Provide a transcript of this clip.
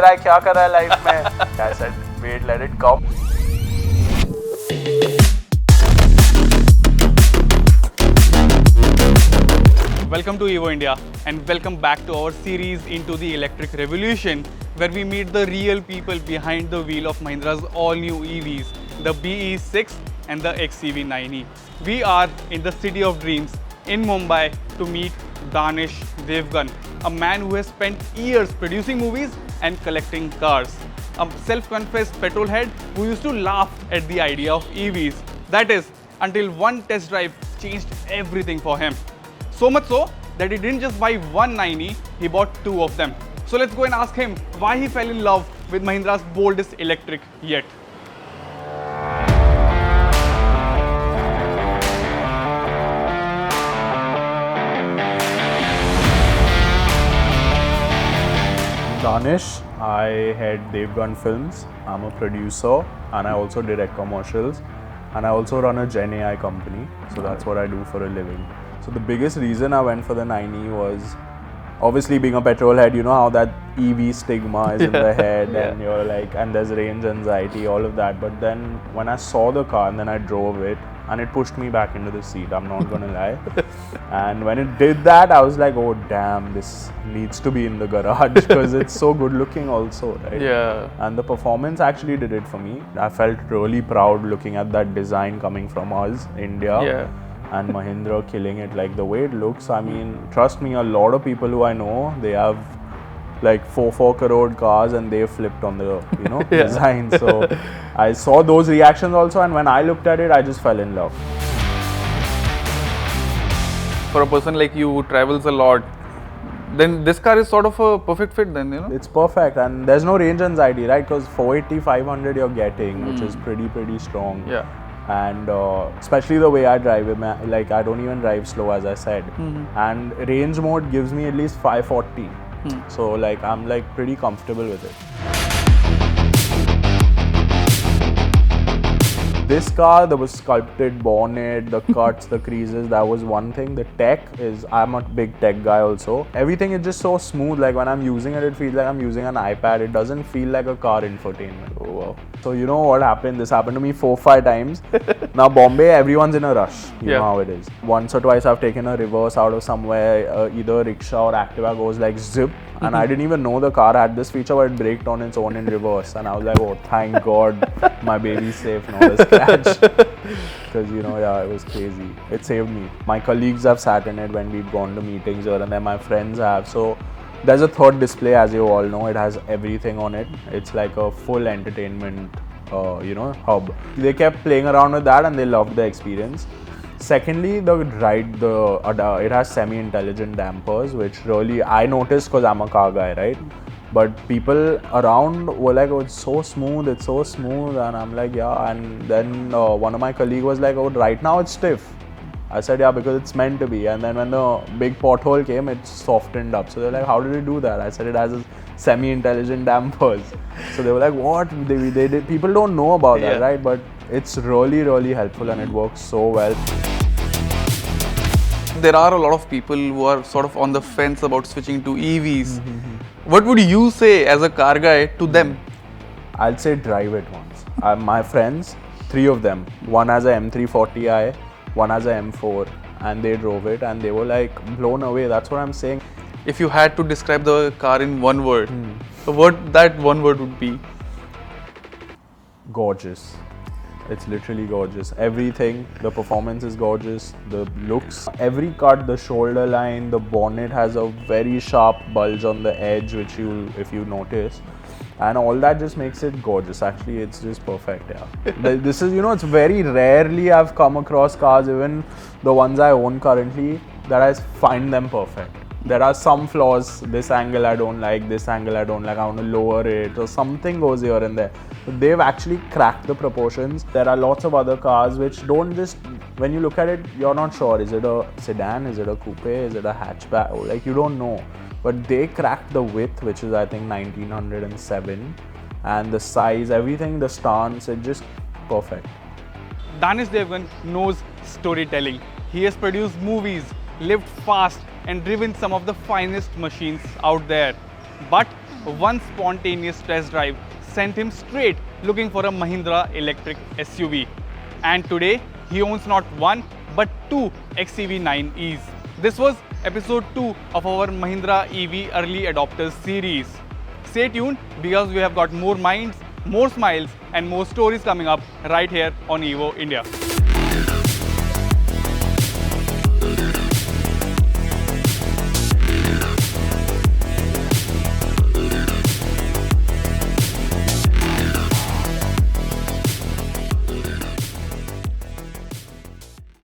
दे रहा है, क्या कर रहा है लाइफ में? I said, wait, let it come. Welcome to Evo India and welcome back to our series into the electric revolution, where we meet the real people behind the wheel of Mahindra's all-new EVs, the BE6 and the XEV 9e. We are in the city of dreams in Mumbai to meet Danish Devgn, a man who has spent years producing movies and collecting cars. A self-confessed petrol head who used to laugh at the idea of EVs. That is, until one test drive changed everything for him. So much so that he didn't just buy one 9e, he bought two of them. So let's go and ask him why he fell in love with Mahindra's boldest electric yet. Danish, I head Devgn Films. I'm a producer and I also direct commercials, and I also run a Gen AI company. So that's what I do for a living. So the biggest reason I went for the 9e was obviously being a petrol head. You know how that EV stigma is in the head, and you're like, and there's range anxiety, all of that. But then when I saw the car and then I drove it, and it pushed me back into the seat, I'm not gonna lie. And when it did that, I was like, oh damn, this needs to be in the garage because it's so good looking also, right? Yeah. And the performance actually did it for me. I felt really proud looking at that design coming from us, India. Yeah. And Mahindra killing it, like the way it looks. I mean, trust me, a lot of people who I know, they have like 4 crore cars and they flipped on the, you know, design. So I saw those reactions also, and when I looked at it, I just fell in love. For a person like you who travels a lot, then this car is sort of a perfect fit then, you know? It's perfect, and there's no range anxiety, right? Because 480, 500 you're getting, which is pretty strong. Yeah. And especially the way I drive it, like I don't even drive slow, as I said. And range mode gives me at least 540. So like I'm like pretty comfortable with it. This car, there was sculpted bonnet, the cuts, the creases, that was one thing. The tech is, I'm a big tech guy also. Everything is just so smooth, like when I'm using it, it feels like I'm using an iPad. It doesn't feel like a car infotainment. Oh wow. So you know what happened? This happened to me 4-5 times. Now Bombay, everyone's in a rush. You know how it is. Once or twice I've taken a reverse out of somewhere, either rickshaw or Activa goes like zip. And I didn't even know the car had this feature, but it braked on its own in reverse. And I was like, oh, thank God, my baby's safe, not a scratch. Because, you know, yeah, it was crazy. It saved me. My colleagues have sat in it when we've gone to meetings, and then my friends have. So there's a third display, as you all know. It has everything on it. It's like a full entertainment, you know, hub. They kept playing around with that and they loved the experience. Secondly, the ride, it has semi-intelligent dampers, which really I noticed because I'm a car guy, right? But people around were like, oh, it's so smooth, and I'm like, yeah. And then one of my colleagues was like, oh, right now it's stiff. I said, yeah, because it's meant to be. And then when the big pothole came, it softened up. So they're like, how did it do that? I said, it has a semi-intelligent dampers. So they were like, what? They did. People don't know about that, right? But it's really helpful and it works so well. There are a lot of people who are sort of on the fence about switching to EVs. What would you say as a car guy to them? I'll say drive it once. My friends, 3 of them, one has a M340i, one has a M4, and they drove it and they were like blown away. That's what I'm saying. If you had to describe the car in one word, so what that one word would be? Gorgeous. It's literally gorgeous. Everything, the performance is gorgeous, the looks, every cut, the shoulder line, the bonnet has a very sharp bulge on the edge, which if you notice, and all that just makes it gorgeous. Actually, it's just perfect. Yeah. This is, you know, it's very rarely I've come across cars, even the ones I own currently, that I find them perfect. There are some flaws. This angle I don't like, this angle I don't like, I want to lower it, or something goes here and there. But they've actually cracked the proportions. There are lots of other cars which don't just, when you look at it, you're not sure. Is it a sedan? Is it a coupe? Is it a hatchback? Like, you don't know. But they cracked the width, which is I think 1907, and the size, everything, the stance, it's just perfect. Danish Devgn knows storytelling. He has produced movies, lived fast and driven some of the finest machines out there. But one spontaneous test drive sent him straight looking for a Mahindra electric SUV. And today, he owns not one but two XEV9Es. This was episode 2 of our Mahindra EV Early Adopters series. Stay tuned because we have got more minds, more smiles and more stories coming up right here on Evo India.